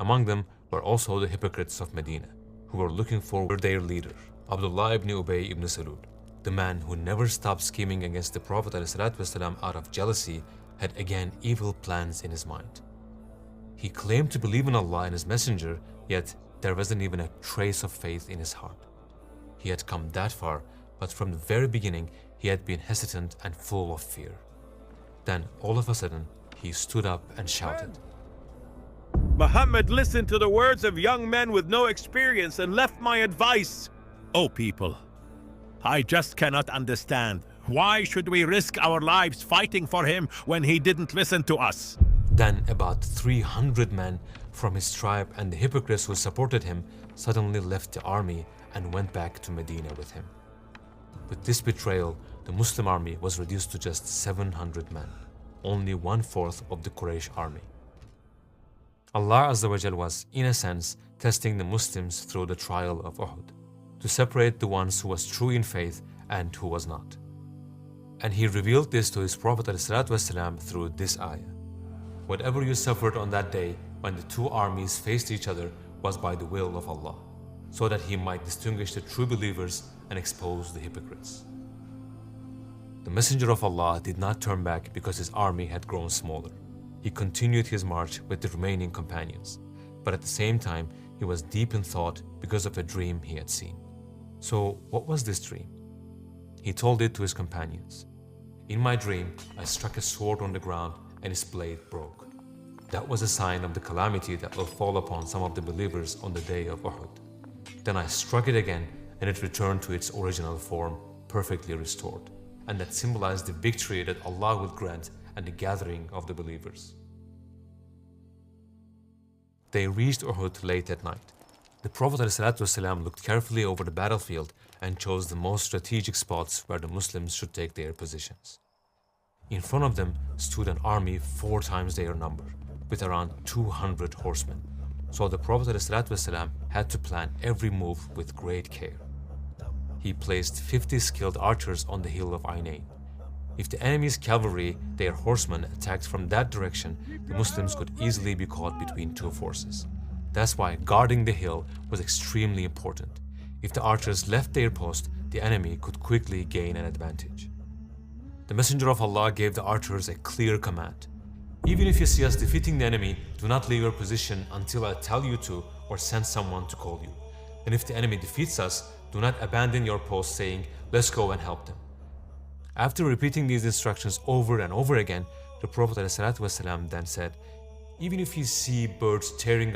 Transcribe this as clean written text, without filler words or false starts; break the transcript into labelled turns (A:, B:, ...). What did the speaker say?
A: Among them were also the hypocrites of Medina, who were looking for their leader, Abdullah ibn Ubay ibn Salul. The man who never stopped scheming against the Prophet ﷺ out of jealousy had again evil plans in his mind. He claimed to believe in Allah and His Messenger, yet there wasn't even a trace of faith in his heart. He had come that far, but from the very beginning he had been hesitant and full of fear. Then all of a sudden he stood up and shouted,
B: Muhammad listened to the words of young men with no experience and left my advice.
C: O people, I just cannot understand. Why should we risk our lives fighting for him when he didn't listen to us?
A: Then about 300 men from his tribe and the hypocrites who supported him suddenly left the army and went back to Medina with him. With this betrayal, the Muslim army was reduced to just 700 men, only 1/4 of the Quraysh army. Allah Azza wa Jal was, in a sense, testing the Muslims through the trial of Uhud, to separate the ones who was true in faith and who was not. And He revealed this to His Prophet ﷺ through this ayah. Whatever you suffered on that day when the two armies faced each other was by the will of Allah, so that He might distinguish the true believers and expose the hypocrites. The Messenger of Allah did not turn back because his army had grown smaller. He continued his march with the remaining companions, but at the same time he was deep in thought because of a dream he had seen. So what was this dream? He told it to his companions. In my dream, I struck a sword on the ground and its blade broke. That was a sign of the calamity that will fall upon some of the believers on the day of Uhud. Then I struck it again and it returned to its original form, perfectly restored. And that symbolized the victory that Allah would grant and the gathering of the believers. They reached Uhud late at night. The Prophet ﷺ looked carefully over the battlefield and chose the most strategic spots where the Muslims should take their positions. In front of them stood an army 4 times their number, with around 200 horsemen. So the Prophet ﷺ had to plan every move with great care. He placed 50 skilled archers on the hill of Ainain. If the enemy's cavalry, their horsemen, attacked from that direction, the Muslims could easily be caught between two forces. That's why guarding the hill was extremely important. If the archers left their post, the enemy could quickly gain an advantage. The Messenger of Allah gave the archers a clear command. Even if you see us defeating the enemy, do not leave your position until I tell you to or send someone to call you. And if the enemy defeats us, do not abandon your post saying, let's go and help them. After repeating these instructions over and over again, the Prophet ﷺ then said, even if you see birds tearing